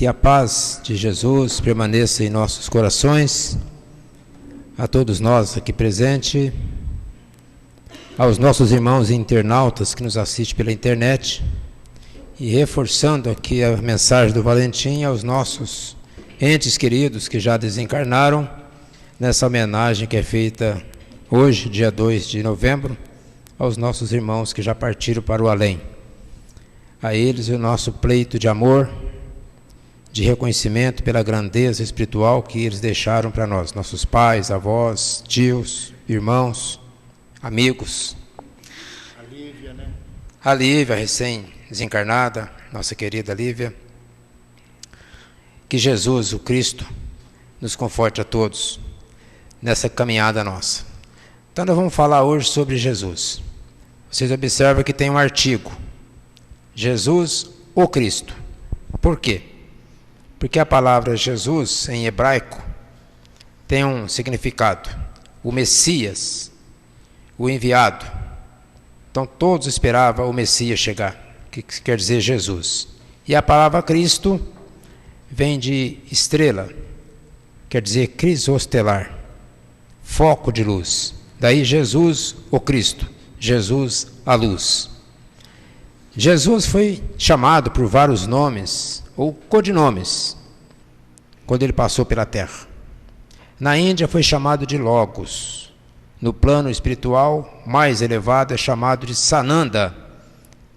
Que a paz de Jesus permaneça em nossos corações, a todos nós aqui presentes, aos nossos irmãos internautas que nos assistem pela internet, e reforçando aqui a mensagem do Valentim aos nossos entes queridos que já desencarnaram, nessa homenagem que é feita hoje, dia 2 de novembro, aos nossos irmãos que já partiram para o além. A eles o nosso pleito de amor, de reconhecimento pela grandeza espiritual que eles deixaram para nós, nossos pais, avós, tios, irmãos, amigos. A Lívia, né? A Lívia, recém-desencarnada, nossa querida Lívia. Que Jesus, o Cristo, nos conforte a todos nessa caminhada nossa. Então nós vamos falar hoje sobre Jesus. Vocês observam que tem um artigo, Jesus, o Cristo. Por quê? Porque a palavra Jesus, em hebraico, tem um significado. O Messias, o enviado. Então todos esperavam o Messias chegar, que quer dizer Jesus. E a palavra Cristo vem de estrela, quer dizer crisostelar, foco de luz. Daí Jesus, o Cristo, Jesus, a luz. Jesus foi chamado por vários nomes, ou codinomes, quando ele passou pela terra. Na Índia foi chamado de Logos. No plano espiritual mais elevado é chamado de Sananda.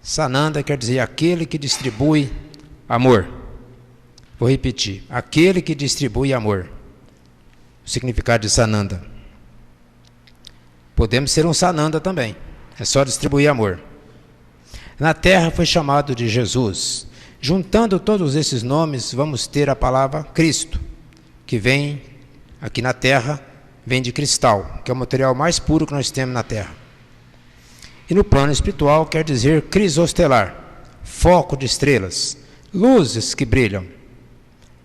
Sananda quer dizer aquele que distribui amor. Vou repetir, aquele que distribui amor. O significado de Sananda. Podemos ser um Sananda também, é só distribuir amor. Na terra foi chamado de Jesus. Juntando todos esses nomes, vamos ter a palavra Cristo, que vem aqui na terra, vem de cristal, que é o material mais puro que nós temos na terra. E no plano espiritual quer dizer crisostelar, foco de estrelas, luzes que brilham.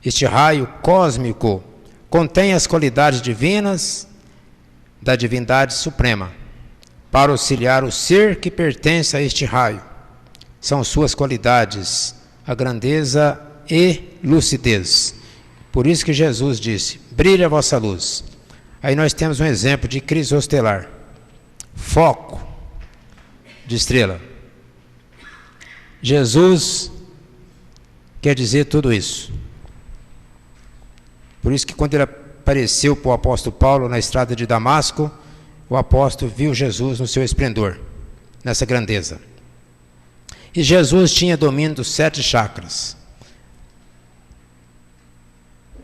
Este raio cósmico contém as qualidades divinas da divindade suprema, para auxiliar o ser que pertence a este raio. São suas qualidades, a grandeza e lucidez. Por isso que Jesus disse, brilha a vossa luz. Aí nós temos um exemplo de crisostelar, foco de estrela. Jesus quer dizer tudo isso. Por isso que quando ele apareceu para o apóstolo Paulo na estrada de Damasco, o apóstolo viu Jesus no seu esplendor, nessa grandeza. E Jesus tinha domínio dos 7 chakras.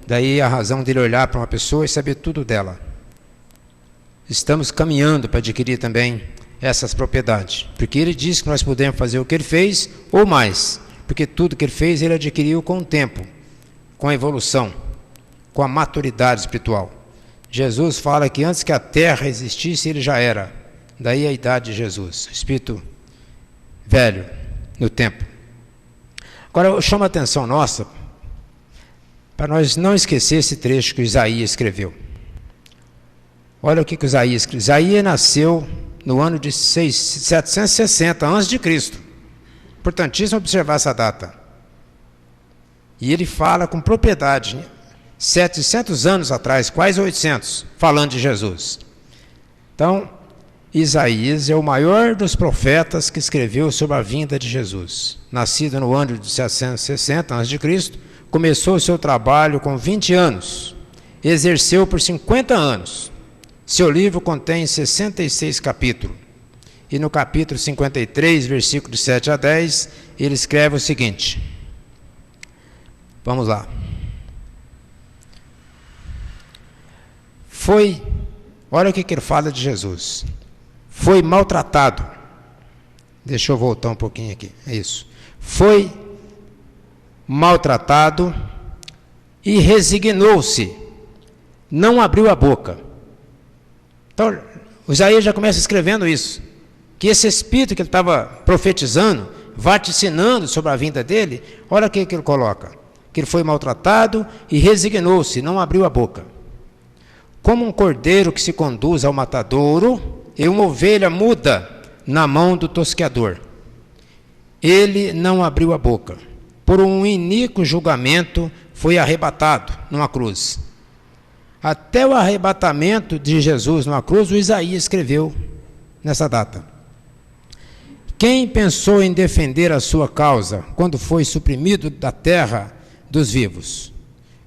Daí a razão dele olhar para uma pessoa e saber tudo dela. Estamos caminhando para adquirir também essas propriedades. Porque ele disse que nós podemos fazer o que ele fez ou mais. Porque tudo que ele fez, ele adquiriu com o tempo, com a evolução, com a maturidade espiritual. Jesus fala que antes que a terra existisse, ele já era. Daí a idade de Jesus, espírito velho no tempo. Agora eu chamo a atenção nossa para nós não esquecer esse trecho que Isaías escreveu. Olha o que Isaías escreveu. Isaías nasceu no ano de 760 a.C. Importantíssimo observar essa data. E ele fala com propriedade, 700 anos atrás, quase 800, falando de Jesus. Então, Isaías é o maior dos profetas que escreveu sobre a vinda de Jesus. Nascido no ano de 760 a.C., começou o seu trabalho com 20 anos, exerceu por 50 anos. Seu livro contém 66 capítulos. E no capítulo 53, versículo de 7 a 10, ele escreve o seguinte. Vamos lá. Olha o que ele fala de Jesus. Foi maltratado. Deixa eu voltar um pouquinho aqui. É isso. Foi maltratado e resignou-se. Não abriu a boca. Então, Isaías já começa escrevendo isso. Que esse espírito que ele estava profetizando, vaticinando sobre a vinda dele, olha o que ele coloca. Que ele foi maltratado e resignou-se, não abriu a boca. Como um cordeiro que se conduz ao matadouro e uma ovelha muda na mão do tosqueador. Ele não abriu a boca. por um iníquo julgamento, foi arrebatado numa cruz. Até o arrebatamento de Jesus numa cruz, o Isaías escreveu nessa data. Quem pensou em defender a sua causa quando foi suprimido da terra dos vivos,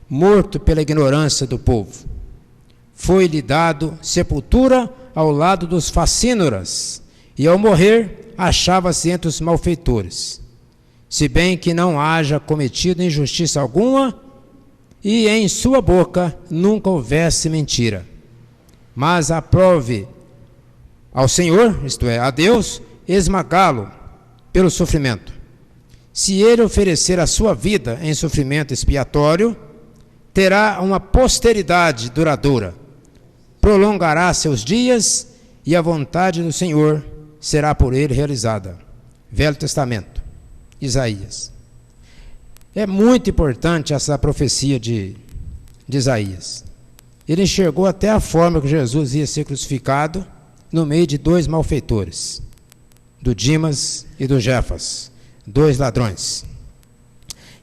morto pela ignorância do povo? Foi-lhe dado sepultura ao lado dos facínoras, e ao morrer achava-se entre os malfeitores, se bem que não haja cometido injustiça alguma, e em sua boca nunca houvesse mentira. Mas aprove ao Senhor, isto é, a Deus, esmagá-lo pelo sofrimento. Se ele oferecer a sua vida em sofrimento expiatório, terá uma posteridade duradoura, prolongará seus dias, e a vontade do Senhor será por ele realizada. Velho Testamento, Isaías. É muito importante essa profecia de Isaías. Ele enxergou até a forma que Jesus ia ser crucificado no meio de dois malfeitores, do Dimas e do Jefas, dois ladrões.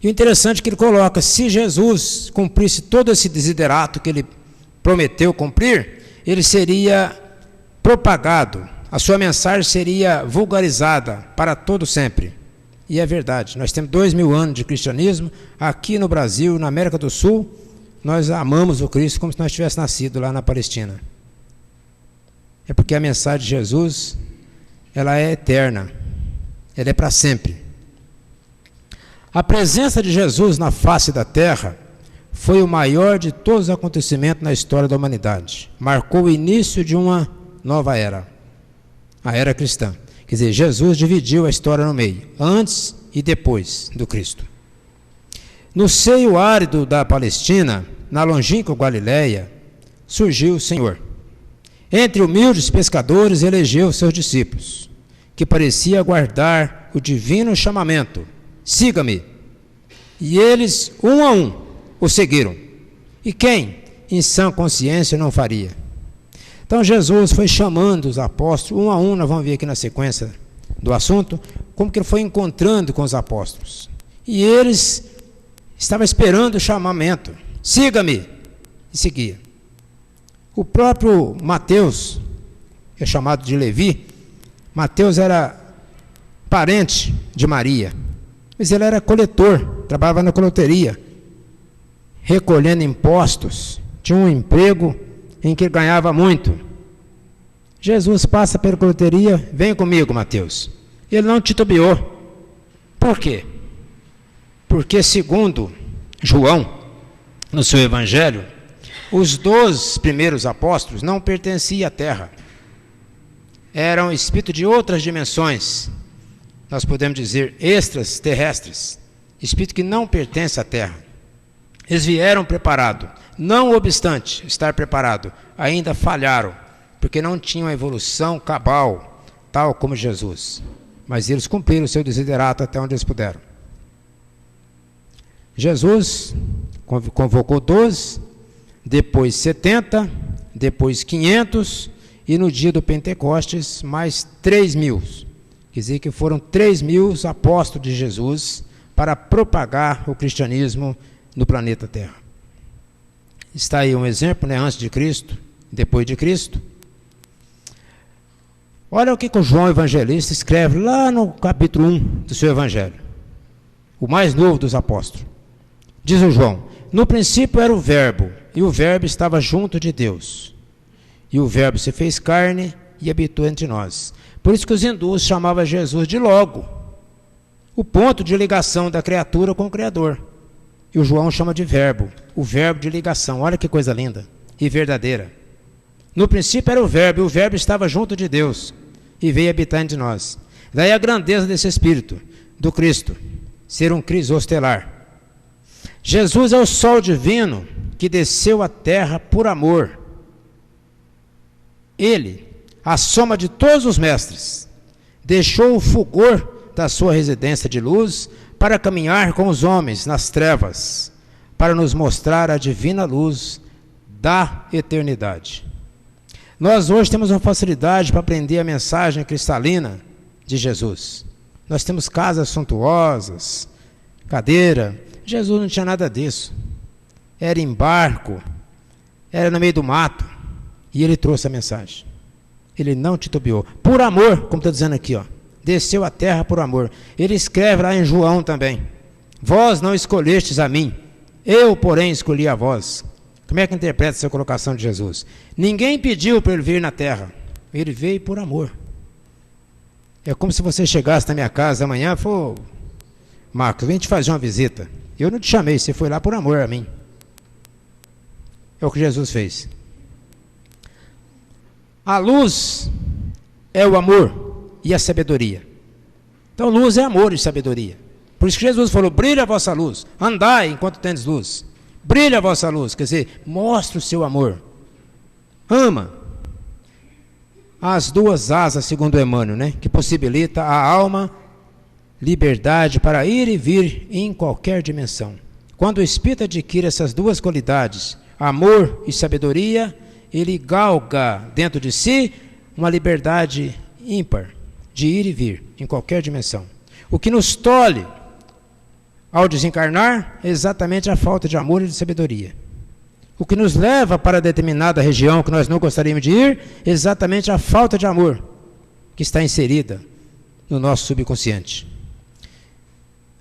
E o interessante é que ele coloca, se Jesus cumprisse todo esse desiderato que ele prometeu cumprir, ele seria propagado, a sua mensagem seria vulgarizada para todo sempre. E é verdade, nós temos 2000 anos de cristianismo, aqui no Brasil, na América do Sul, nós amamos o Cristo como se nós tivéssemos nascido lá na Palestina. É porque a mensagem de Jesus, ela é eterna, ela é para sempre. A presença de Jesus na face da terra foi o maior de todos os acontecimentos na história da humanidade. Marcou o início de uma nova era, a era cristã. Quer dizer, Jesus dividiu a história no meio, antes e depois do Cristo. No seio árido da Palestina, na longínqua Galileia, surgiu o Senhor. Entre humildes pescadores, elegeu seus discípulos, que parecia guardar o divino chamamento: siga-me. E eles, um a um, o seguiram. E quem, em sã consciência, não faria? Então Jesus foi chamando os apóstolos, um a um, nós vamos ver aqui na sequência do assunto, como que ele foi encontrando com os apóstolos. E eles estavam esperando o chamamento: siga-me. E seguia. O próprio Mateus, que é chamado de Levi, Mateus era parente de Maria, mas ele era coletor, trabalhava na coleteria, recolhendo impostos, tinha um emprego em que ganhava muito. Jesus passa pela coleteria: vem comigo, Mateus. Ele não titubeou. Por quê? Porque, segundo João, no seu evangelho, os 12 primeiros apóstolos não pertenciam à terra. Eram espíritos de outras dimensões, nós podemos dizer extraterrestres, espírito que não pertence à terra. Eles vieram preparados, não obstante estar preparado, ainda falharam, porque não tinham a evolução cabal, tal como Jesus. Mas eles cumpriram o seu desiderato até onde eles puderam. Jesus convocou 12, depois 70, depois 500, e no dia do Pentecostes, mais 3.000. Quer dizer que foram 3.000 apóstolos de Jesus para propagar o cristianismo no planeta Terra. Está aí um exemplo, né, antes de Cristo, depois de Cristo. Olha o que o João Evangelista escreve lá no capítulo 1 do seu Evangelho, o mais novo dos apóstolos. Diz o João: no princípio era o Verbo, e o Verbo estava junto de Deus. E o Verbo se fez carne e habitou entre nós. Por isso que os hindus chamavam Jesus de Logo, o ponto de ligação da criatura com o Criador. E o João chama de Verbo, o verbo de ligação. Olha que coisa linda e verdadeira. No princípio era o Verbo, e o Verbo estava junto de Deus, e veio habitar entre nós. Daí a grandeza desse Espírito, do Cristo, ser um crisostelar. Jesus é o sol divino que desceu à terra por amor. Ele, a soma de todos os mestres, deixou o fulgor da sua residência de luz para caminhar com os homens nas trevas, para nos mostrar a divina luz da eternidade. Nós hoje temos uma facilidade para aprender a mensagem cristalina de Jesus. Nós temos casas suntuosas, cadeira. Jesus não tinha nada disso. Era em barco, era no meio do mato, e ele trouxe a mensagem. Ele não titubeou. Por amor, como está dizendo aqui, ó, desceu à terra por amor. Ele escreve lá em João também: vós não escolhestes a mim, eu, porém, escolhi a vós. Como é que interpreta essa colocação de Jesus? Ninguém pediu para ele vir na terra. Ele veio por amor. É como se você chegasse na minha casa amanhã e falou: Marcos, vem te fazer uma visita. Eu não te chamei, você foi lá por amor a mim. É o que Jesus fez. A luz é o amor e a sabedoria. Então luz é amor e sabedoria. Por isso que Jesus falou: brilha a vossa luz, andai enquanto tendes luz. Brilha a vossa luz, quer dizer, mostra o seu amor. Ama. As duas asas, segundo Emmanuel, né, que possibilita a alma liberdade para ir e vir em qualquer dimensão. Quando o espírito adquire essas duas qualidades, amor e sabedoria, ele galga dentro de si uma liberdade ímpar de ir e vir em qualquer dimensão. O que nos tolhe ao desencarnar é exatamente a falta de amor e de sabedoria. O que nos leva para determinada região que nós não gostaríamos de ir é exatamente a falta de amor que está inserida no nosso subconsciente.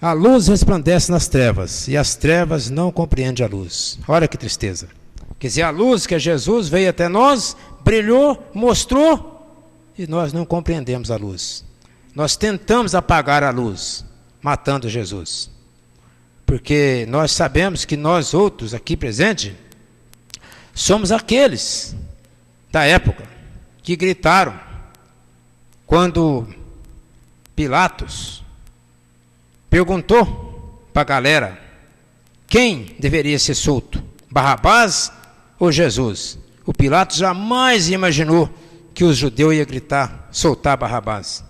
A luz resplandece nas trevas e as trevas não compreendem a luz. Olha que tristeza. Quer dizer, a luz que Jesus veio até nós, brilhou, mostrou, e nós não compreendemos a luz. Nós tentamos apagar a luz, matando Jesus. Porque nós sabemos que nós outros aqui presentes somos aqueles da época que gritaram quando Pilatos perguntou para a galera quem deveria ser solto, Barrabás ou Jesus. O Pilatos jamais imaginou que os judeus iam gritar, soltar Barrabás.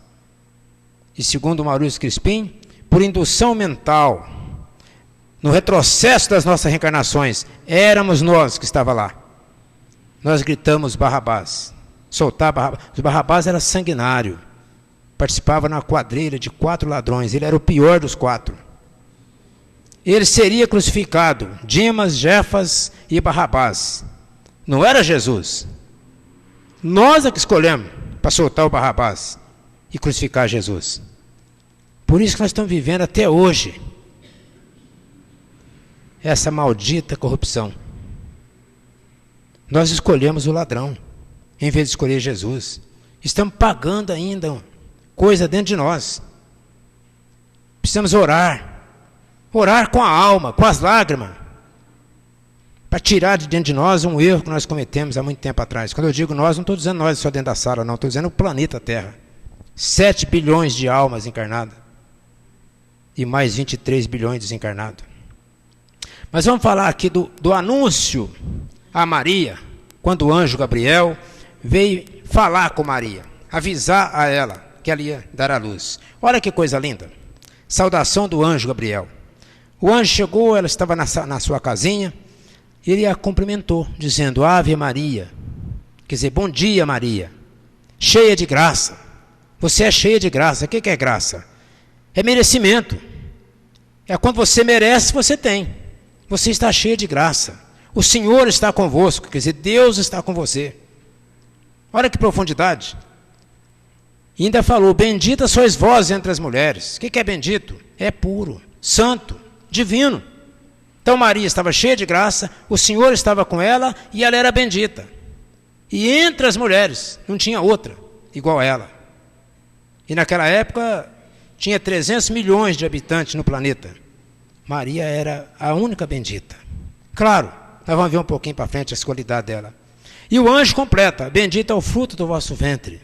E segundo Maurício Crispim, por indução mental, no retrocesso das nossas reencarnações, éramos nós que estava lá. Nós gritamos Barrabás, soltar Barrabás. O Barrabás era sanguinário, participava na quadrilha de 4 ladrões, ele era o pior dos 4. Ele seria crucificado, Dimas, Jefas e Barrabás. Não era Jesus. Nós é que escolhemos para soltar o Barrabás e crucificar Jesus. Por isso que nós estamos vivendo até hoje essa maldita corrupção. Nós escolhemos o ladrão em vez de escolher Jesus. Estamos pagando ainda coisa dentro de nós. Precisamos orar com a alma, com as lágrimas, para tirar de dentro de nós um erro que nós cometemos há muito tempo atrás. Quando eu digo nós, não estou dizendo nós só dentro da sala, não, estou dizendo o planeta Terra. 7 bilhões de almas encarnadas e mais 23 bilhões desencarnados. Mas vamos falar aqui do anúncio a Maria, quando o anjo Gabriel veio falar com Maria, avisar a ela que ela ia dar à luz. Olha que coisa linda. Saudação do anjo Gabriel. O anjo chegou, ela estava na sua casinha, e ele a cumprimentou, dizendo: Ave Maria, quer dizer, bom dia Maria, cheia de graça. Você é cheia de graça. O que é graça? É merecimento. É quando você merece, você tem. Você está cheia de graça. O Senhor está convosco, quer dizer, Deus está com você. Olha que profundidade. E ainda falou: bendita sois vós entre as mulheres. O que é bendito? É puro, santo, divino. Então Maria estava cheia de graça, o Senhor estava com ela e ela era bendita. E entre as mulheres, não tinha outra igual a ela. E naquela época tinha 300 milhões de habitantes no planeta. Maria era a única bendita. Claro, nós vamos ver um pouquinho para frente a qualidade dela. E o anjo completa: bendito é o fruto do vosso ventre.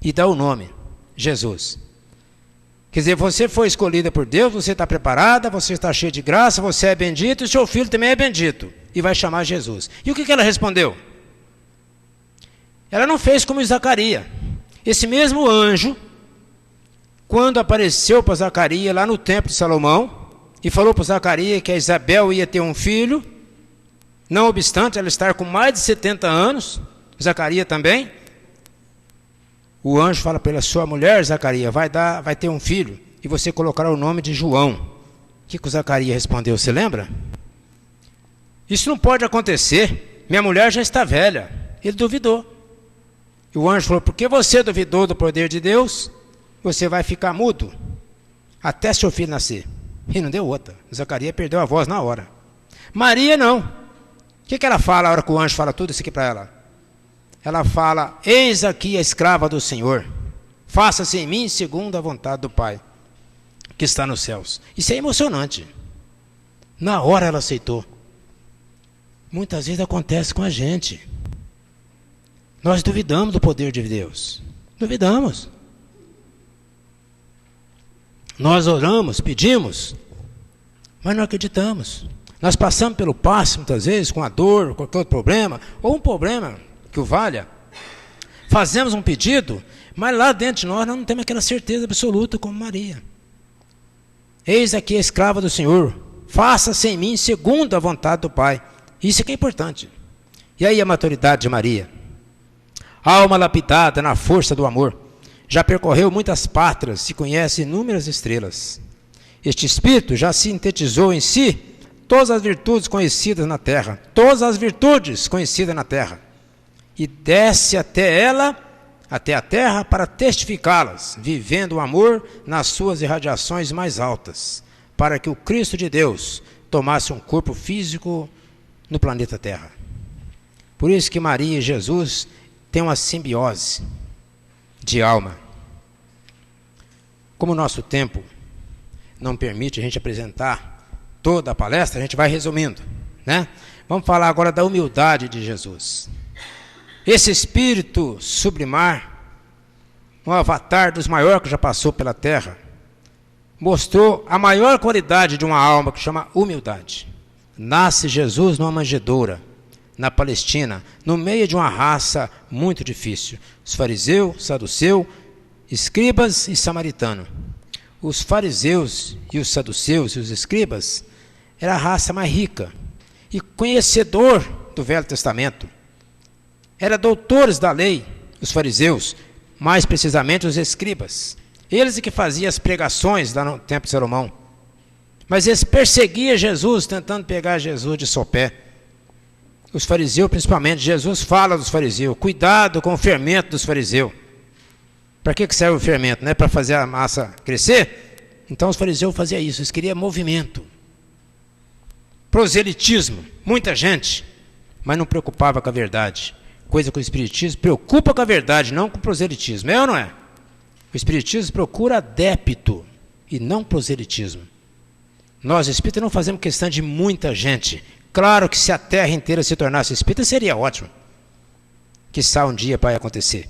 E dá o nome, Jesus. Quer dizer, você foi escolhida por Deus, você está preparada, você está cheia de graça, você é bendito e seu filho também é bendito. E vai chamar Jesus. E o que ela respondeu? Ela não fez como Zacarias. Esse mesmo anjo, quando apareceu para Zacarias lá no templo de Salomão, e falou para Zacarias que a Isabel ia ter um filho, não obstante ela estar com mais de 70 anos, Zacarias também, o anjo fala para ela: sua mulher, Zacarias, vai ter um filho, e você colocará o nome de João, que o Zacarias respondeu? Você lembra? Isso não pode acontecer. Minha mulher já está velha. Ele duvidou. E o anjo falou, porque você duvidou do poder de Deus, você vai ficar mudo até seu filho nascer. E não deu outra. Zacarias perdeu a voz na hora. Maria não. O que ela fala na hora que o anjo fala tudo isso aqui para ela? Ela fala, eis aqui a escrava do Senhor. Faça-se em mim segundo a vontade do Pai, que está nos céus. Isso é emocionante. Na hora ela aceitou. Muitas vezes acontece com a gente. Nós duvidamos do poder de Deus. Duvidamos. Nós oramos, pedimos, mas não acreditamos. Nós passamos pelo passo, muitas vezes, com a dor, qualquer outro problema, ou um problema que o valha. Fazemos um pedido, mas lá dentro de nós não temos aquela certeza absoluta como Maria. Eis aqui a escrava do Senhor. Faça-se em mim segundo a vontade do Pai. Isso é que é importante. E aí a maturidade de Maria? Alma lapidada na força do amor. Já percorreu muitas pátrias e conhece inúmeras estrelas. Este espírito já sintetizou em si todas as virtudes conhecidas na terra. Todas as virtudes conhecidas na terra. E desce até a terra, para testificá-las, vivendo o amor nas suas irradiações mais altas, para que o Cristo de Deus tomasse um corpo físico no planeta Terra. Por isso que Maria e Jesus têm uma simbiose de alma. Como o nosso tempo não permite a gente apresentar toda a palestra, a gente vai resumindo, né? Vamos falar agora da humildade de Jesus. Esse espírito sublimar, um avatar dos maiores que já passou pela terra, mostrou a maior qualidade de uma alma, que chama humildade. Nasce Jesus numa manjedoura, na Palestina, no meio de uma raça muito difícil. Os fariseus, saduceus, escribas e samaritanos. Os fariseus e os saduceus e os escribas era a raça mais rica e conhecedor do Velho Testamento. Eram doutores da lei, os fariseus, mais precisamente os escribas. Eles que faziam as pregações lá no tempo de Salomão. Mas eles perseguiam Jesus, tentando pegar Jesus de sopé. Os fariseus principalmente, Jesus fala dos fariseus, cuidado com o fermento dos fariseus. Para que serve o fermento? Não é para fazer a massa crescer? Então os fariseus faziam isso, eles queriam movimento. Proselitismo, muita gente, mas não preocupava com a verdade. Coisa que o Espiritismo preocupa com a verdade, não com o proselitismo. É ou não é? O Espiritismo procura adepto e não proselitismo. Nós, espíritas, não fazemos questão de muita gente. Claro que se a terra inteira se tornasse espírita, seria ótimo. Quiçá um dia vai acontecer.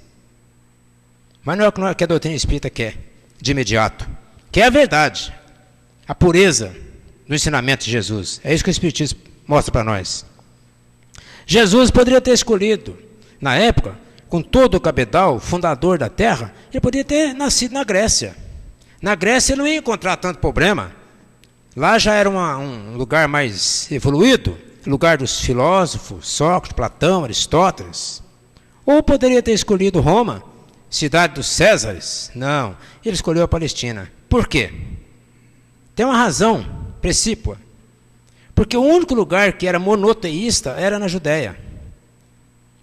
Mas não é o que a doutrina espírita quer, de imediato. Quer a verdade, a pureza do ensinamento de Jesus. É isso que o Espiritismo mostra para nós. Jesus poderia ter escolhido, na época, com todo o cabedal, fundador da terra, ele poderia ter nascido na Grécia. Na Grécia ele não ia encontrar tanto problema. Lá já era um lugar mais evoluído, lugar dos filósofos, Sócrates, Platão, Aristóteles. Ou poderia ter escolhido Roma, cidade dos Césares. Não, ele escolheu a Palestina. Por quê? Tem uma razão precípua. Porque o único lugar que era monoteísta era na Judéia.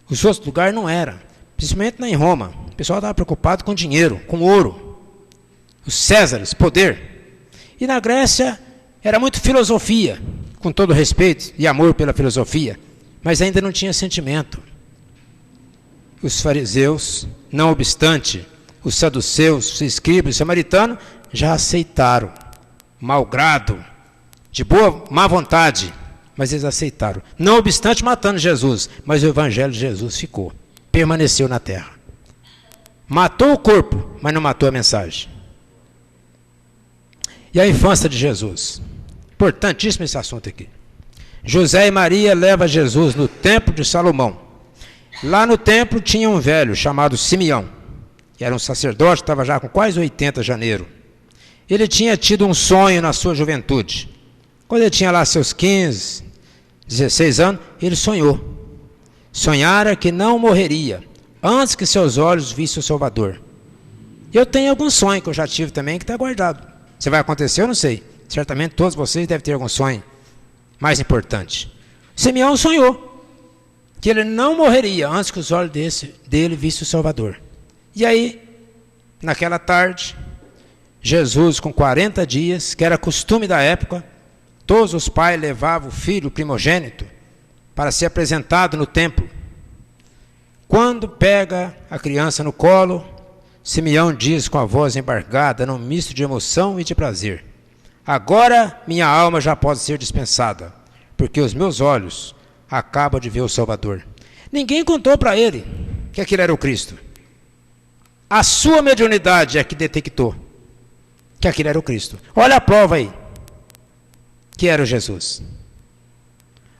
Os outros lugares não eram. Principalmente em Roma. O pessoal estava preocupado com dinheiro, com ouro. Os Césares, poder. E na Grécia era muito filosofia, com todo respeito e amor pela filosofia. Mas ainda não tinha sentimento. Os fariseus, não obstante, os saduceus, os escribas, os samaritanos, já aceitaram. Malgrado, de boa, má vontade, mas eles aceitaram. Não obstante matando Jesus, mas o evangelho de Jesus ficou, permaneceu na terra. Matou o corpo, mas não matou a mensagem. E a infância de Jesus? Importantíssimo esse assunto aqui. José e Maria levam Jesus no templo de Salomão. Lá no templo tinha um velho chamado Simeão, que era um sacerdote, estava já com quase 80 janeiro. Ele tinha tido um sonho na sua juventude. Quando ele tinha lá seus 15, 16 anos, ele sonhou. Sonhara que não morreria antes que seus olhos vissem o Salvador. Eu tenho algum sonho que eu já tive também que está guardado. Se vai acontecer, eu não sei. Certamente todos vocês devem ter algum sonho mais importante. Simeão sonhou que ele não morreria antes que os olhos dele vissem o Salvador. E aí, naquela tarde, Jesus, com 40 dias, que era costume da época, todos os pais levavam o filho primogênito para ser apresentado no templo. Quando pega a criança no colo, Simeão diz com a voz embargada, num misto de emoção e de prazer: agora minha alma já pode ser dispensada, porque os meus olhos acabam de ver o Salvador. Ninguém contou para ele que aquele era o Cristo. A sua mediunidade é que detectou que aquele era o Cristo. Olha a prova aí, que era o Jesus.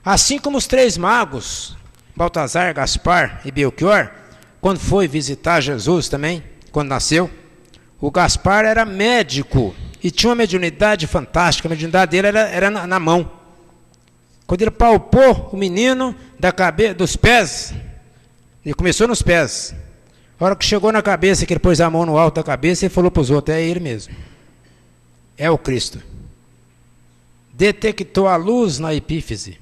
Assim como os 3 magos, Baltazar, Gaspar e Belchior, quando foi visitar Jesus também, quando nasceu, o Gaspar era médico e tinha uma mediunidade fantástica. A mediunidade dele era na mão. Quando ele palpou o menino dos pés, ele começou nos pés. A hora que chegou na cabeça, que ele pôs a mão no alto da cabeça, ele falou para os outros: é ele mesmo. É o Cristo. Detectou a luz na epífise.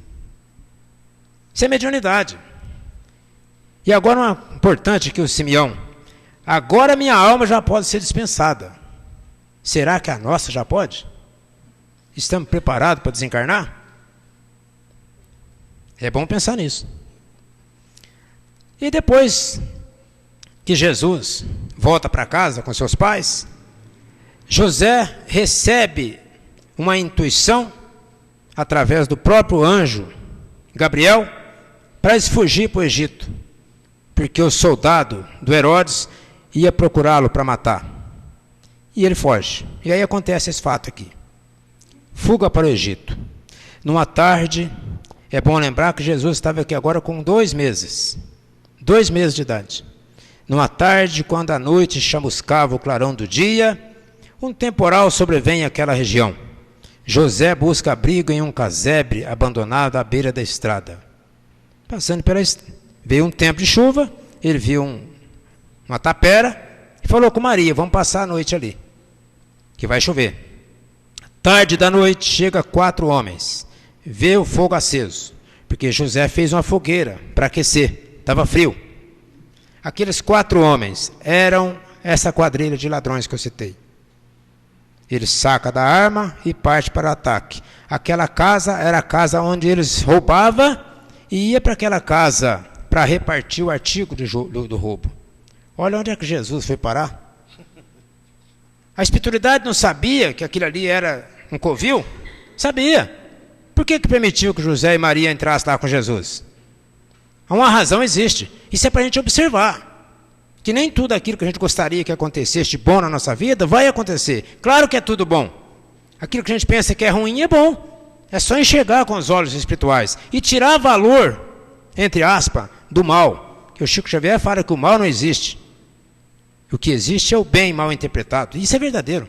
Isso é mediunidade. E agora uma importante que o Simeão: agora minha alma já pode ser dispensada. Será que a nossa já pode? Estamos preparados para desencarnar? É bom pensar nisso. E depois que Jesus volta para casa com seus pais, José recebe uma intuição através do próprio anjo Gabriel para eles fugir para o Egito, porque o soldado do Herodes ia procurá-lo para matar. E ele foge. E aí acontece esse fato aqui. Fuga para o Egito. Numa tarde, é bom lembrar que Jesus estava aqui agora com 2 meses. 2 meses de idade. Numa tarde, quando a noite chamuscava o clarão do dia, um temporal sobrevém àquela região. José busca abrigo em um casebre abandonado à beira da estrada. Passando pela estrada, veio um tempo de chuva, ele viu uma tapera e falou com Maria: vamos passar a noite ali, que vai chover. Tarde da noite, chega 4 homens, vê o fogo aceso, porque José fez uma fogueira para aquecer, estava frio. Aqueles 4 homens eram essa quadrilha de ladrões que eu citei. Ele saca da arma e parte para o ataque. Aquela casa era a casa onde eles roubavam e ia para aquela casa para repartir o artigo do roubo. Olha onde é que Jesus foi parar. A espiritualidade não sabia que aquilo ali era um covil? Sabia. Por que permitiu que José e Maria entrassem lá com Jesus? Uma razão existe. Isso é para a gente observar. Que nem tudo aquilo que a gente gostaria que acontecesse de bom na nossa vida vai acontecer. Claro que é tudo bom. Aquilo que a gente pensa que é ruim é bom. É só enxergar com os olhos espirituais e tirar valor, entre aspas, do mal. Que o Chico Xavier fala que o mal não existe. O que existe é o bem mal interpretado. Isso é verdadeiro.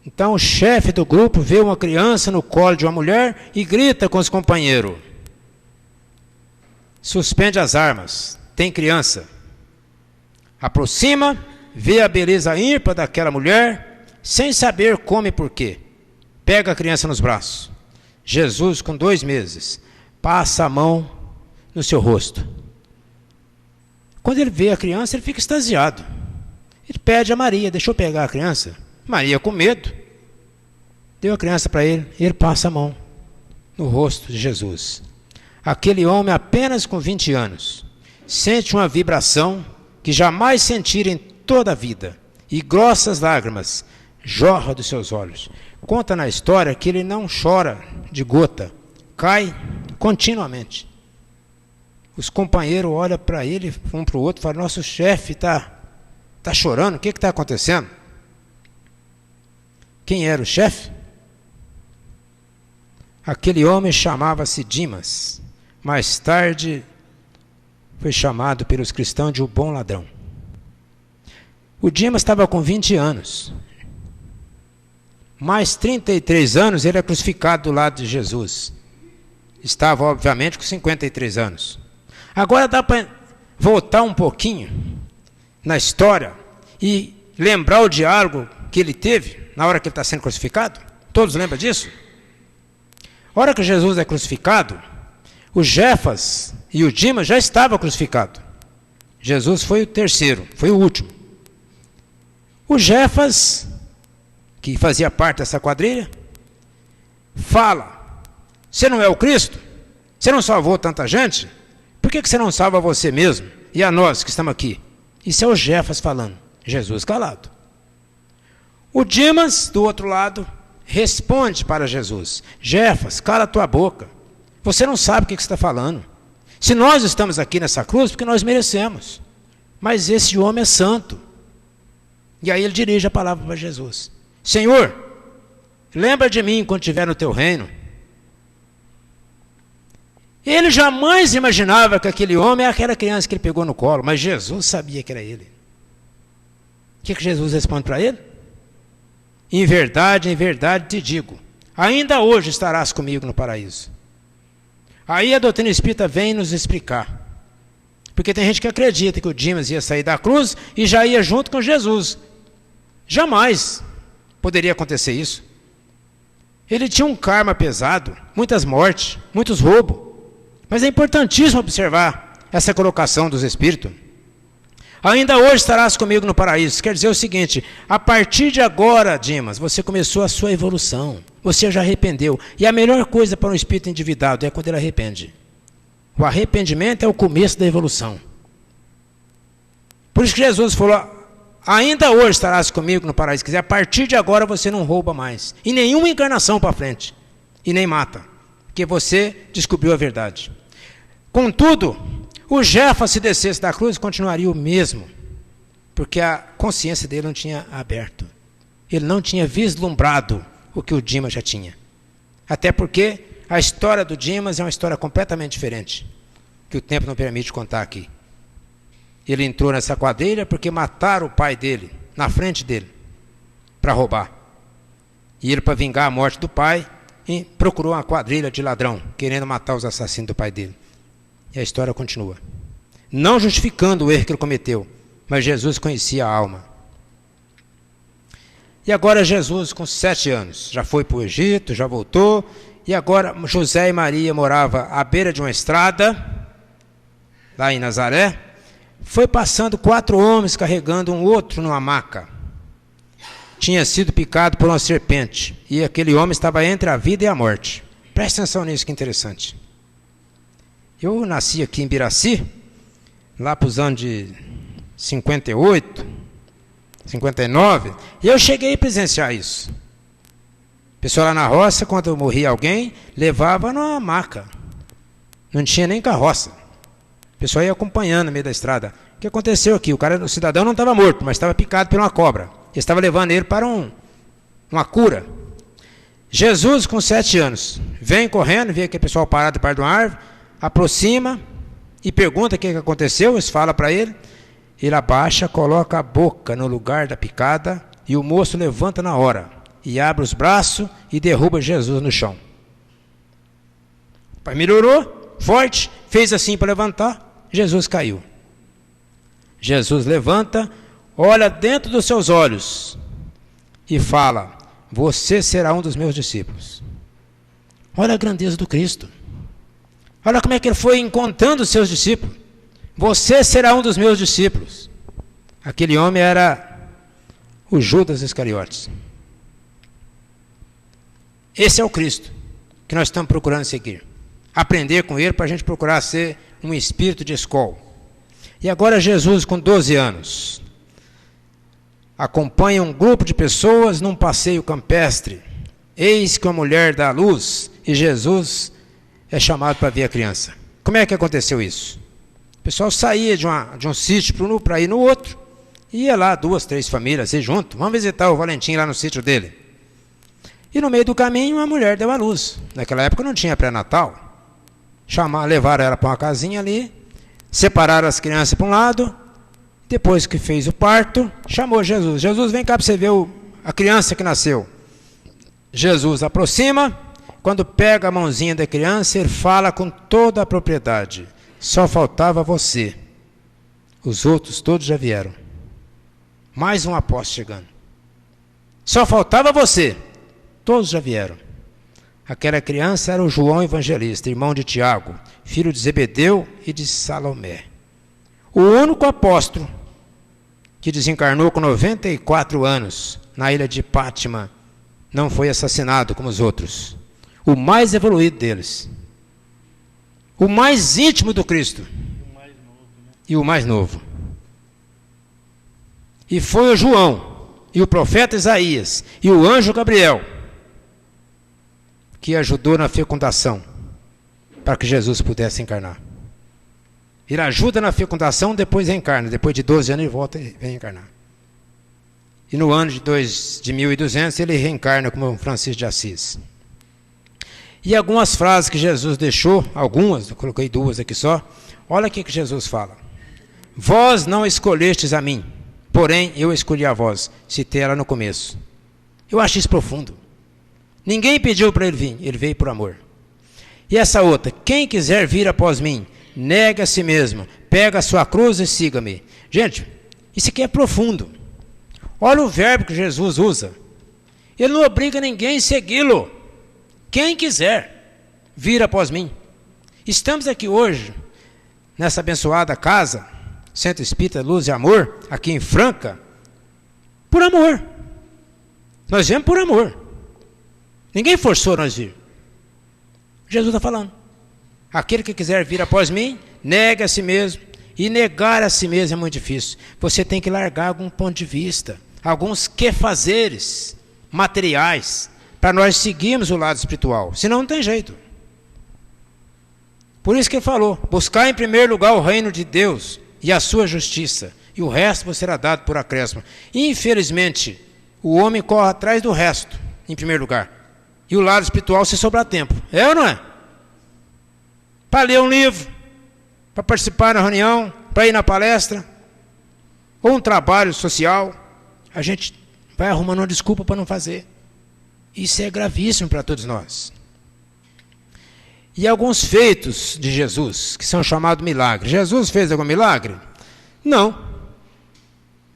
Então o chefe do grupo vê uma criança no colo de uma mulher e grita com os companheiros: suspende as armas, tem criança. Aproxima, vê a beleza ímpar daquela mulher, sem saber como e porquê. Pega a criança nos braços. Jesus, com 2 meses, passa a mão no seu rosto. Quando ele vê a criança, ele fica extasiado. Ele pede a Maria: deixa eu pegar a criança. Maria, com medo, deu a criança para ele, e ele passa a mão no rosto de Jesus. Aquele homem, apenas com 20 anos, sente uma vibração que jamais sentira em toda a vida, e grossas lágrimas jorram dos seus olhos. Conta na história que ele não chora de gota, cai continuamente. Os companheiros olham para ele, um para o outro, e falam: nosso chefe está chorando, o que está acontecendo? Quem era o chefe? Aquele homem chamava-se Dimas. Mais tarde foi chamado pelos cristãos de o bom ladrão. O Dimas estava com 20 anos. Mais 33 anos ele é crucificado do lado de Jesus. Estava, obviamente, com 53 anos. Agora dá para voltar um pouquinho na história e lembrar o diálogo que ele teve na hora que ele está sendo crucificado? Todos lembram disso? A hora que Jesus é crucificado, o Jefas e o Dimas já estavam crucificados. Jesus foi o terceiro, foi o último. O Jefas, que fazia parte dessa quadrilha, fala: você não é o Cristo? Você não salvou tanta gente? Por que você não salva você mesmo e a nós que estamos aqui? Isso é o Jefas falando, Jesus calado. O Dimas, do outro lado, responde para Jesus: Jefas, cala a tua boca. Você não sabe o que você está falando. Se nós estamos aqui nessa cruz, porque nós merecemos. Mas esse homem é santo. E aí ele dirige a palavra para Jesus: Senhor, lembra de mim quando estiver no teu reino. Ele jamais imaginava que aquele homem era aquela criança que ele pegou no colo, mas Jesus sabia que era ele. O que Jesus responde para ele? Em verdade te digo, ainda hoje estarás comigo no paraíso. Aí a doutrina espírita vem nos explicar. Porque tem gente que acredita que o Dimas ia sair da cruz e já ia junto com Jesus. Jamais poderia acontecer isso. Ele tinha um karma pesado, muitas mortes, muitos roubos. Mas é importantíssimo observar essa colocação dos espíritos. Ainda hoje estarás comigo no paraíso. Isso quer dizer o seguinte: a partir de agora, Dimas, você começou a sua evolução. Você já arrependeu. E a melhor coisa para um espírito endividado é quando ele arrepende. O arrependimento é o começo da evolução. Por isso que Jesus falou: ainda hoje estarás comigo no paraíso. Quer dizer, a partir de agora você não rouba mais. E nenhuma encarnação para frente. E nem mata. Porque você descobriu a verdade. Contudo, o Jefas, se descesse da cruz, continuaria o mesmo. Porque a consciência dele não tinha aberto. Ele não tinha vislumbrado o que o Dimas já tinha. Até porque a história do Dimas é uma história completamente diferente, que o tempo não permite contar aqui. Ele entrou nessa quadrilha porque mataram o pai dele, na frente dele, para roubar. E ele, para vingar a morte do pai, procurou uma quadrilha de ladrão, querendo matar os assassinos do pai dele. E a história continua. Não justificando o erro que ele cometeu, mas Jesus conhecia a alma. E agora Jesus, com 7 anos, já foi para o Egito, já voltou. E agora José e Maria moravam à beira de uma estrada, lá em Nazaré. Foi passando 4 homens carregando um outro numa maca. Tinha sido picado por uma serpente. E aquele homem estava entre a vida e a morte. Preste atenção nisso, que interessante. Eu nasci aqui em Biraci, lá para os anos de 58, 59, e eu cheguei a presenciar isso. O pessoal lá na roça, quando morria alguém, levava numa maca. Não tinha nem carroça. O pessoal ia acompanhando no meio da estrada. O que aconteceu aqui? O cidadão não estava morto, mas estava picado por uma cobra. Eles estavam levando ele para uma cura. Jesus, com 7 anos, vem correndo, vê aquele pessoal parado perto de uma árvore, aproxima e pergunta o que aconteceu. Eles falam para ele. Ele abaixa, coloca a boca no lugar da picada e o moço levanta na hora e abre os braços e derruba Jesus no chão. O pai melhorou, forte, fez assim para levantar, Jesus caiu. Jesus levanta, olha dentro dos seus olhos e fala: você será um dos meus discípulos. Olha a grandeza do Cristo. Olha como é que ele foi encontrando os seus discípulos. Você será um dos meus discípulos. Aquele homem era o Judas Iscariotes. Esse é o Cristo que nós estamos procurando seguir. Aprender com ele para a gente procurar ser um espírito de escola. E agora Jesus, com 12 anos, acompanha um grupo de pessoas num passeio campestre. Eis que uma mulher dá à luz e Jesus é chamado para ver a criança. Como é que aconteceu isso? O pessoal saía de um sítio para ir no outro. Ia lá 2, 3 famílias, ir junto. Vamos visitar o Valentim lá no sítio dele. E no meio do caminho, uma mulher deu à luz. Naquela época não tinha pré-natal. Levaram ela para uma casinha ali, separaram as crianças para um lado. Depois que fez o parto, chamou Jesus. Jesus, vem cá para você ver a criança que nasceu. Jesus aproxima. Quando pega a mãozinha da criança, ele fala com toda a propriedade: só faltava você. Os outros todos já vieram. Mais um apóstolo chegando. Só faltava você. Todos já vieram. Aquela criança era o João Evangelista, irmão de Tiago, filho de Zebedeu e de Salomé. O único apóstolo que desencarnou com 94 anos na ilha de Pátima, não foi assassinado como os outros. O mais evoluído deles. O mais íntimo do Cristo. E o mais novo. E foi o João, e o profeta Isaías, e o anjo Gabriel, que ajudou na fecundação, para que Jesus pudesse encarnar. Ele ajuda na fecundação, depois reencarna. Depois de 12 anos ele volta e vem encarnar. E no ano de 1200 ele reencarna como Francisco de Assis. E algumas frases que Jesus deixou, algumas, eu coloquei duas aqui só. Olha o que Jesus fala. Vós não escolhestes a mim, porém eu escolhi a vós. Citei ela no começo. Eu acho isso profundo. Ninguém pediu para ele vir, ele veio por amor. E essa outra, quem quiser vir após mim, negue a si mesmo, pega a sua cruz e siga-me. Gente, isso aqui é profundo. Olha o verbo que Jesus usa. Ele não obriga ninguém a segui-lo. Quem quiser vir após mim. Estamos aqui hoje, nessa abençoada casa, Centro Espírita Luz e Amor, aqui em Franca, por amor. Nós viemos por amor. Ninguém forçou nós vir. Jesus está falando. Aquele que quiser vir após mim, negue a si mesmo. E negar a si mesmo é muito difícil. Você tem que largar algum ponto de vista, alguns quefazeres materiais, para nós seguirmos o lado espiritual. Senão não tem jeito. Por isso que ele falou, buscar em primeiro lugar o reino de Deus e a sua justiça, e o resto vos será dado por acréscimo. Infelizmente, o homem corre atrás do resto, em primeiro lugar. E o lado espiritual se sobrar tempo. É ou não é? Para ler um livro, para participar da reunião, para ir na palestra, ou um trabalho social, a gente vai arrumando uma desculpa para não fazer. Isso é gravíssimo para todos nós. E alguns feitos de Jesus, que são chamados milagres. Jesus fez algum milagre? Não.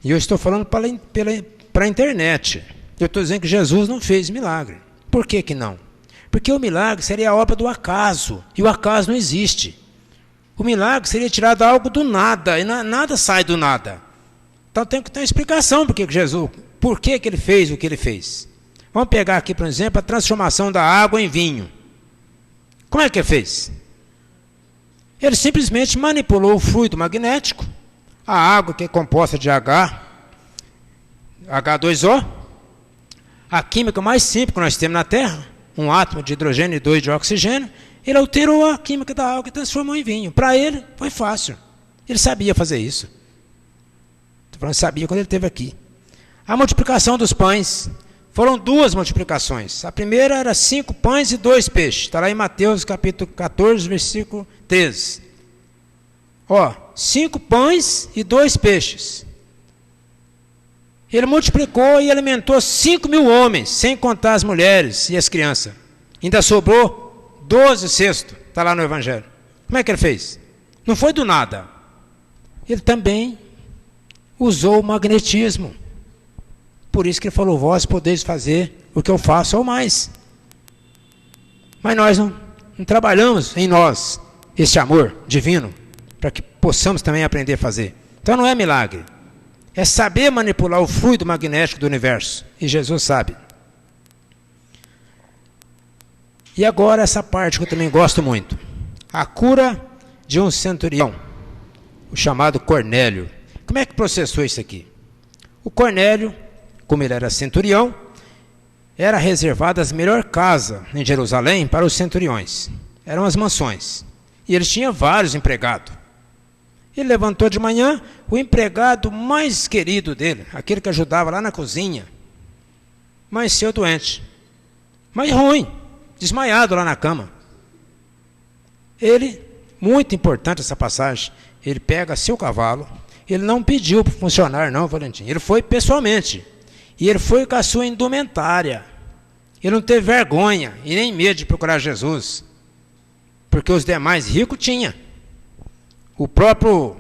E eu estou falando para a internet. Eu estou dizendo que Jesus não fez milagre. Por que não? Porque o milagre seria a obra do acaso. E o acaso não existe. O milagre seria tirado algo do nada. E nada sai do nada. Então tem que ter uma explicação por que Jesus, por que ele fez o que ele fez. Vamos pegar aqui, por exemplo, a transformação da água em vinho. Como é que ele fez? Ele simplesmente manipulou o fluido magnético, a água que é composta de H2O, a química mais simples que nós temos na Terra, um átomo de hidrogênio e 2 de oxigênio, ele alterou a química da água e transformou em vinho. Para ele, foi fácil. Ele sabia fazer isso. Estou falando, sabia quando ele esteve aqui. A multiplicação dos pães. Foram 2 multiplicações. A primeira era 5 pães e 2 peixes. Está lá em Mateus capítulo 14, versículo 13. 5 pães e 2 peixes. Ele multiplicou e alimentou 5.000 homens, sem contar as mulheres e as crianças. Ainda sobrou 12 cestos. Está lá no Evangelho. Como é que ele fez? Não foi do nada. Ele também usou o magnetismo. Por isso que ele falou, vós podeis fazer o que eu faço ou mais. Mas nós não trabalhamos em nós esse amor divino, para que possamos também aprender a fazer. Então não é milagre. É saber manipular o fluido magnético do universo. E Jesus sabe. E agora essa parte que eu também gosto muito. A cura de um centurião, o chamado Cornélio. Como é que processou isso aqui? O Cornélio, como ele era centurião, era reservada as melhores casas em Jerusalém para os centuriões. Eram as mansões. E eles tinham vários empregados. Ele levantou de manhã, o empregado mais querido dele, aquele que ajudava lá na cozinha, amanheceu doente. Mas ruim, desmaiado lá na cama. Ele, muito importante essa passagem, ele pega seu cavalo, ele não pediu para o funcionário não, Valentim, ele foi pessoalmente. E ele foi com a sua indumentária. Ele não teve vergonha e nem medo de procurar Jesus. Porque os demais ricos tinham. O próprio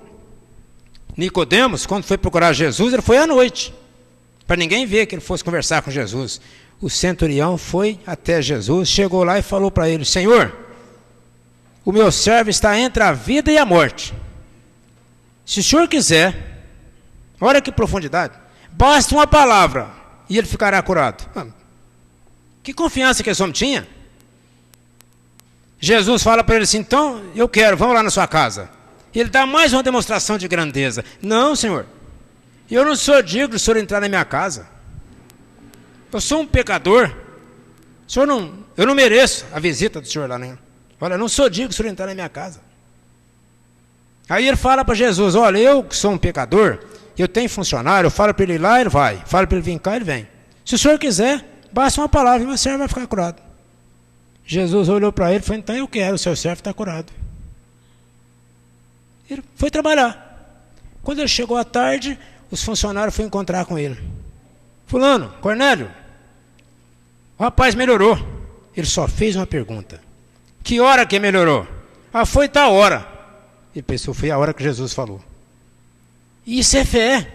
Nicodemos, quando foi procurar Jesus, ele foi à noite. Para ninguém ver que ele fosse conversar com Jesus. O centurião foi até Jesus, chegou lá e falou para ele: Senhor, o meu servo está entre a vida e a morte. Se o senhor quiser, olha que profundidade, basta uma palavra e ele ficará curado. Que confiança que esse homem tinha. Jesus fala para ele assim: então eu quero, vamos lá na sua casa. Ele dá mais uma demonstração de grandeza. Não, Senhor, eu não sou digno do Senhor entrar na minha casa. Eu sou um pecador. Eu não mereço a visita do Senhor lá, né? Olha, eu não sou digno do Senhor entrar na minha casa. Aí ele fala para Jesus: olha, eu que sou um pecador, eu tenho funcionário, eu falo para ele ir lá, ele vai. Falo para ele vir cá, ele vem. Se o Senhor quiser, basta uma palavra e meu servo vai ficar curado. Jesus olhou para ele e falou: então eu quero, o seu servo está curado. Ele foi trabalhar. Quando ele chegou à tarde, os funcionários foram encontrar com ele. Fulano, Cornélio, o rapaz melhorou. Ele só fez uma pergunta: que hora que melhorou? Foi tal hora. Ele pensou: foi a hora que Jesus falou. Isso é fé.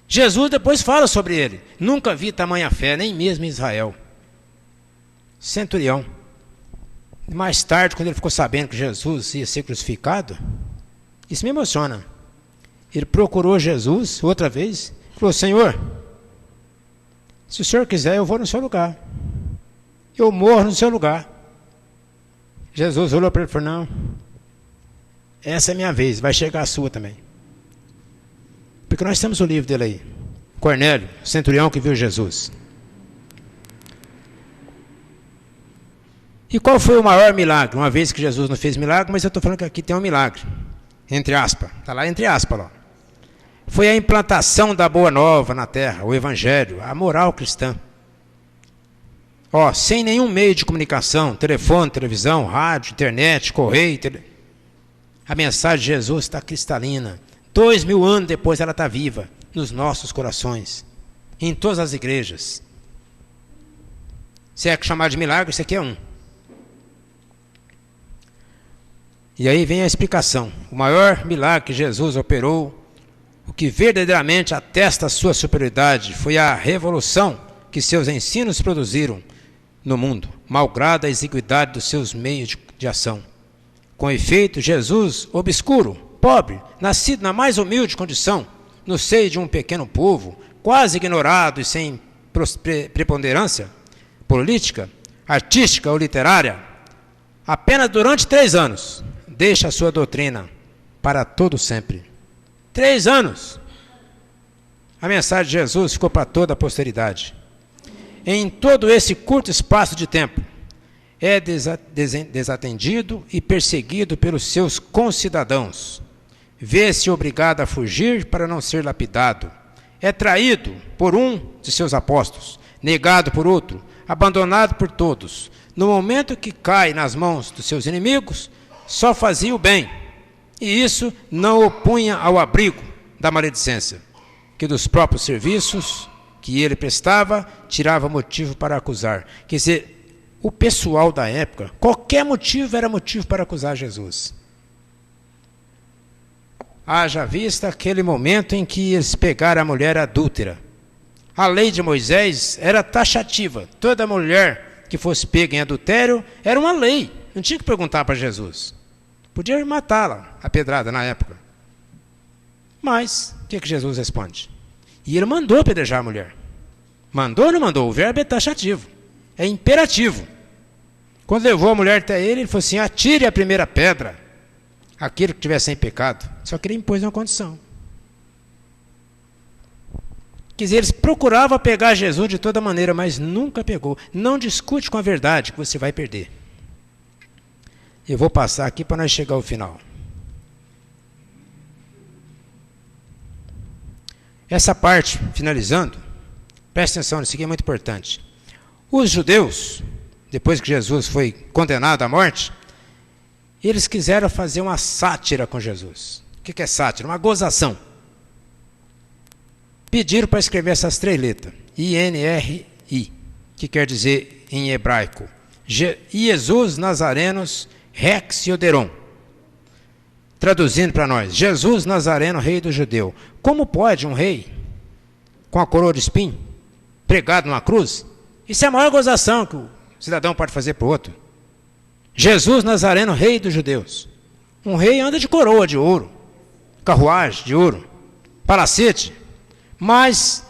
Jesus depois fala sobre ele: nunca vi tamanha fé, nem mesmo em Israel. Centurião. Mais tarde, quando ele ficou sabendo que Jesus ia ser crucificado, isso me emociona. Ele procurou Jesus outra vez, falou: Senhor, se o Senhor quiser, eu vou no seu lugar. Eu morro no seu lugar. Jesus olhou para ele e falou: não, essa é a minha vez, vai chegar a sua também. Porque nós temos o livro dele aí. Cornélio, centurião que viu Jesus. E qual foi o maior milagre? Uma vez que Jesus não fez milagre, mas eu estou falando que aqui tem um milagre. Entre aspas. Está lá entre aspas. Lá. Foi a implantação da boa nova na terra, o evangelho, a moral cristã. Sem nenhum meio de comunicação, telefone, televisão, rádio, internet, correio. A mensagem de Jesus está cristalina. 2000 anos depois ela está viva nos nossos corações, em todas as igrejas. Se é chamar de milagre, isso aqui é um. E aí vem a explicação. O maior milagre que Jesus operou, o que verdadeiramente atesta a sua superioridade, foi a revolução que seus ensinos produziram no mundo, malgrado a exiguidade dos seus meios de ação. Com efeito, Jesus, obscuro, pobre, nascido na mais humilde condição, no seio de um pequeno povo, quase ignorado e sem preponderância política, artística ou literária, apenas durante 3 anos, deixa a sua doutrina para todo sempre. 3 anos. A mensagem de Jesus ficou para toda a posteridade. Em todo esse curto espaço de tempo, é desatendido e perseguido pelos seus concidadãos. Vê-se obrigado a fugir para não ser lapidado. É traído por um de seus apóstolos, negado por outro, abandonado por todos. No momento que cai nas mãos dos seus inimigos, só fazia o bem, e isso não o punha ao abrigo da maledicência, que dos próprios serviços que ele prestava, tirava motivo para acusar. Quer dizer, o pessoal da época, qualquer motivo era motivo para acusar Jesus. Haja vista aquele momento em que eles pegaram a mulher adúltera. A lei de Moisés era taxativa. Toda mulher que fosse pega em adultério era uma lei. Não tinha que perguntar para Jesus. Podia matá-la, a pedrada na época. Mas, o que Jesus responde? E ele mandou apedrejar a mulher. Mandou ou não mandou? O verbo é taxativo. É imperativo. Quando levou a mulher até ele, ele falou assim: atire a primeira pedra, aquele que estiver sem pecado. Só que ele impôs uma condição. Quer dizer, eles procuravam pegar Jesus de toda maneira, mas nunca pegou. Não discute com a verdade, que você vai perder. Eu vou passar aqui para nós chegar ao final. Essa parte, finalizando, presta atenção, isso aqui é muito importante. Os judeus, depois que Jesus foi condenado à morte, eles quiseram fazer uma sátira com Jesus. O que é sátira? Uma gozação. Pediram para escrever essas 3 letras. I-N-R-I, que quer dizer em hebraico: Jesus Nazarenos Rex Ioderon. Traduzindo para nós: Jesus Nazareno, rei do judeu. Como pode um rei com a coroa de espinho, pregado numa cruz, Isso é a maior gozação que o cidadão pode fazer para o outro. Jesus Nazareno, rei dos judeus. Um rei anda de coroa de ouro, carruagem de ouro, palacete. Mas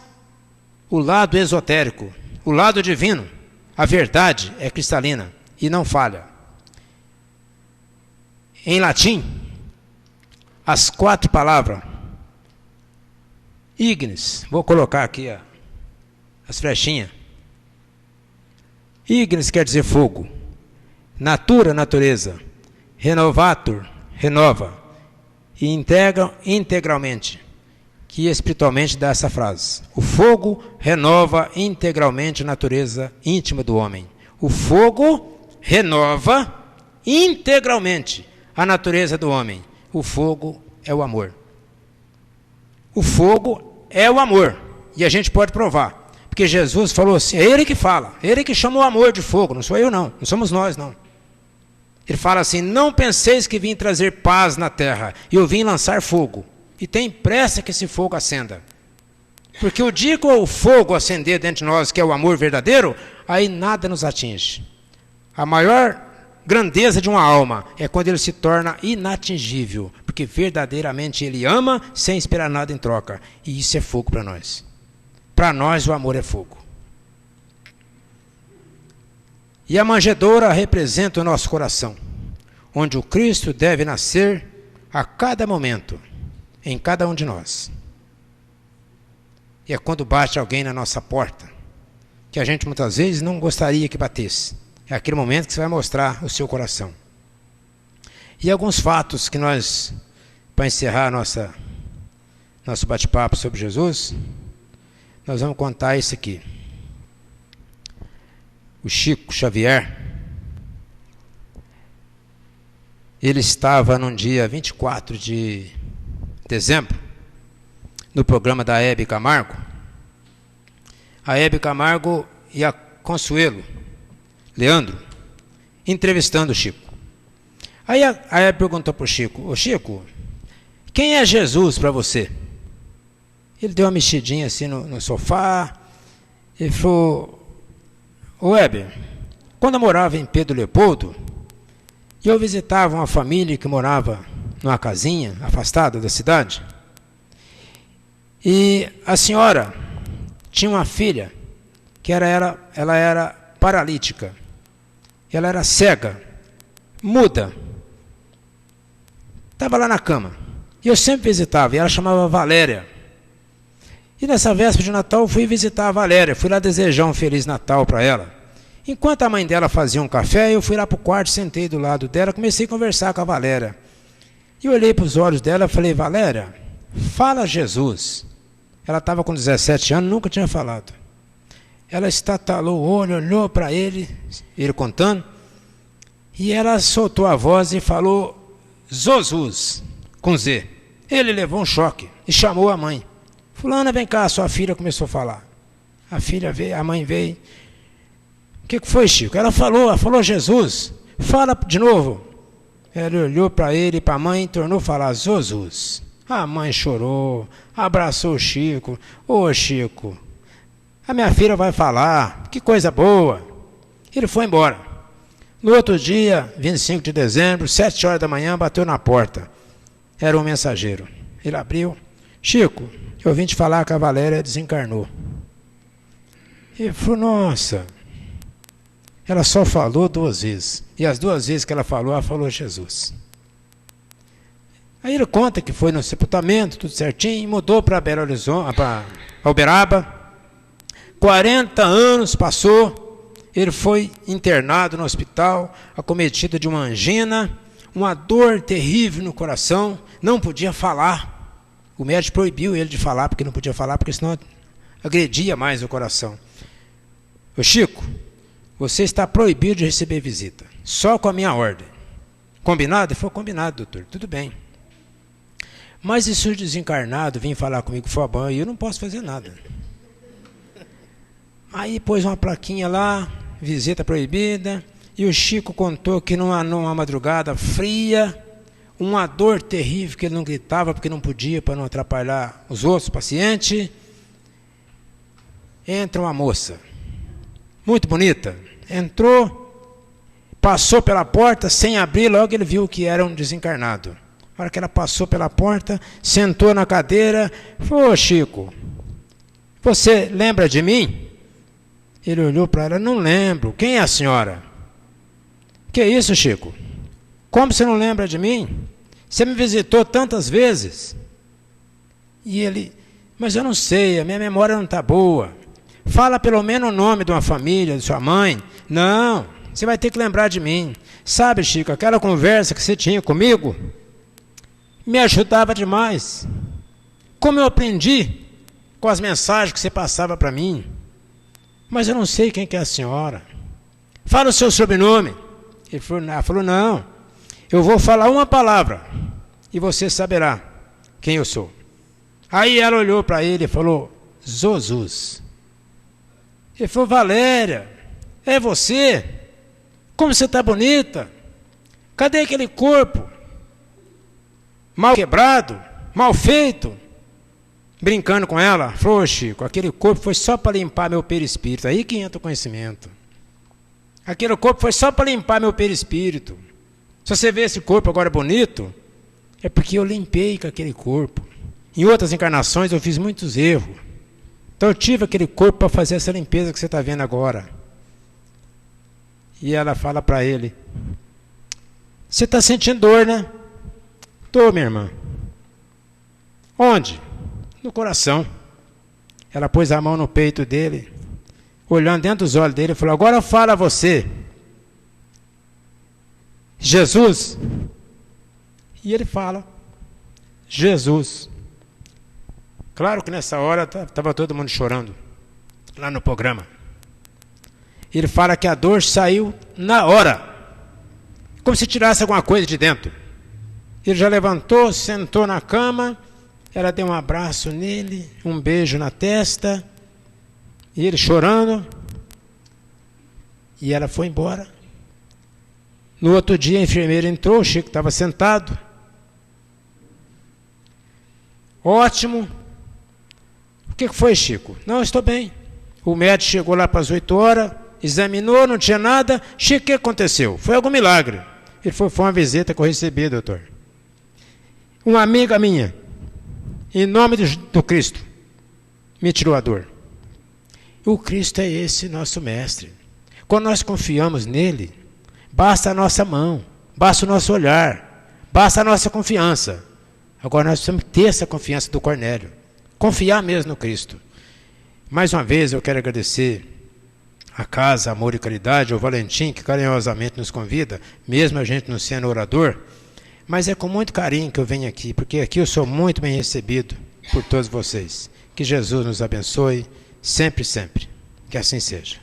o lado esotérico, o lado divino, a verdade é cristalina e não falha. Em latim, as 4 palavras, ignis, vou colocar aqui as flechinhas. Ignis quer dizer fogo, natura, natureza, renovatur, renova, e integra integralmente, que espiritualmente dá essa frase. O fogo renova integralmente a natureza íntima do homem. O fogo renova integralmente a natureza do homem. O fogo é o amor. O fogo é o amor. E a gente pode provar. Porque Jesus falou assim, é Ele que fala. Ele que chama o amor de fogo. Não sou eu não. Não somos nós não. Ele fala assim, não penseis que vim trazer paz na terra. Eu vim lançar fogo. E tem pressa que esse fogo acenda. Porque o dia que o fogo acender dentro de nós, que é o amor verdadeiro, aí nada nos atinge. A maior grandeza de uma alma é quando ele se torna inatingível, porque verdadeiramente ele ama sem esperar nada em troca. E isso é fogo para nós. Para nós o amor é fogo. E a manjedoura representa o nosso coração, onde o Cristo deve nascer a cada momento, em cada um de nós. E é quando bate alguém na nossa porta, que a gente muitas vezes não gostaria que batesse. É aquele momento que você vai mostrar o seu coração. E alguns fatos que nós, para encerrar nosso bate-papo sobre Jesus, nós vamos contar isso aqui. O Chico Xavier, ele estava num dia 24 de dezembro, no programa da Hebe Camargo. A Hebe Camargo e a Consuelo Leandro entrevistando o Chico. Aí a Hebe perguntou para o Chico, ô Chico, quem é Jesus para você? Ele deu uma mexidinha assim no sofá, ele falou, ô Hebe, quando eu morava em Pedro Leopoldo, e eu visitava uma família que morava numa casinha afastada da cidade, e a senhora tinha uma filha que ela era paralítica, ela era cega, muda, estava lá na cama, e eu sempre visitava, e ela chamava Valéria. E nessa véspera de Natal eu fui visitar a Valéria, fui lá desejar um Feliz Natal para ela. Enquanto a mãe dela fazia um café, eu fui lá para o quarto, sentei do lado dela, comecei a conversar com a Valéria. E olhei para os olhos dela e falei, Valéria, fala Jesus. Ela estava com 17 anos, nunca tinha falado. Ela estatalou o olho, olhou para ele contando, e ela soltou a voz e falou, Zozus, com Z. Ele levou um choque e chamou a mãe. Fulana, vem cá, sua filha começou a falar. A filha veio, a mãe veio. O que foi, Chico? Ela falou Jesus. Fala de novo. Ela olhou para ele e para a mãe e tornou a falar, Jesus. A mãe chorou, abraçou o Chico. Ô Chico, a minha filha vai falar, que coisa boa. Ele foi embora. No outro dia, 25 de dezembro, 7 horas da manhã, bateu na porta. Era um mensageiro. Ele abriu. Chico, eu vim te falar que a Valéria desencarnou. Ele falou, nossa, ela só falou 2 vezes. E as 2 vezes que ela falou Jesus. Aí ele conta que foi no sepultamento, tudo certinho, mudou para Belo Horizonte, para Uberaba. 40 anos passou, ele foi internado no hospital, acometido de uma angina, uma dor terrível no coração, não podia falar. O médico proibiu ele de falar, porque não podia falar, porque senão agredia mais o coração. Ô Chico, você está proibido de receber visita, só com a minha ordem. Combinado? Ele falou, combinado, doutor, tudo bem. Mas e se o desencarnado vir falar comigo, for banho, eu não posso fazer nada. Aí pôs uma plaquinha lá, visita proibida, e o Chico contou que numa madrugada fria, uma dor terrível, que ele não gritava porque não podia, para não atrapalhar os outros pacientes. Entra uma moça, muito bonita. Entrou, passou pela porta, sem abrir, logo ele viu que era um desencarnado. Na hora que ela passou pela porta, sentou na cadeira, falou: ô Chico, você lembra de mim? Ele olhou para ela: não lembro. Quem é a senhora? Que isso, Chico? Como você não lembra de mim? Você me visitou tantas vezes. E ele: mas eu não sei, a minha memória não está boa. Fala pelo menos o nome de uma família, de sua mãe. Não, você vai ter que lembrar de mim. Sabe, Chico, aquela conversa que você tinha comigo me ajudava demais. Como eu aprendi com as mensagens que você passava para mim. Mas eu não sei quem que é a senhora. Fala o seu sobrenome. Ela falou: não, eu vou falar uma palavra e você saberá quem eu sou. Aí ela olhou para ele e falou: Jesus. Ele falou: Valéria, é você? Como você está bonita? Cadê aquele corpo? Mal quebrado, mal feito. Brincando com ela, falou: Chico, aquele corpo foi só para limpar meu perispírito. Aí que entra o conhecimento. Aquele corpo foi só para limpar meu perispírito. Se você vê esse corpo agora bonito, é porque eu limpei com aquele corpo. Em outras encarnações eu fiz muitos erros. Então eu tive aquele corpo para fazer essa limpeza que você está vendo agora. E ela fala para ele: você está sentindo dor, né? Estou, minha irmã. Onde? No coração. Ela pôs a mão no peito dele, olhando dentro dos olhos dele, e falou: agora fala você, Jesus. E ele fala: Jesus. Claro que nessa hora estava todo mundo chorando, lá no programa. Ele fala que a dor saiu na hora, como se tirasse alguma coisa de dentro. Ele já levantou, sentou na cama, ela deu um abraço nele, um beijo na testa, e ele chorando, e ela foi embora. No outro dia a enfermeira entrou, o Chico estava sentado. Ótimo. O que foi, Chico? Não, estou bem. O médico chegou lá para as 8 horas, examinou, não tinha nada. Chico, o que aconteceu? Foi algum milagre. Ele falou: foi uma visita que eu recebi, doutor. Uma amiga minha, em nome do Cristo, me tirou a dor. O Cristo é esse nosso mestre. Quando nós confiamos nele, basta a nossa mão, basta o nosso olhar, basta a nossa confiança. Agora nós precisamos ter essa confiança do Cornélio, confiar mesmo no Cristo. Mais uma vez eu quero agradecer a Casa Amor e Caridade, ao Valentim, que carinhosamente nos convida, mesmo a gente não sendo orador. Mas é com muito carinho que eu venho aqui, porque aqui eu sou muito bem recebido por todos vocês. Que Jesus nos abençoe sempre, sempre. Que assim seja.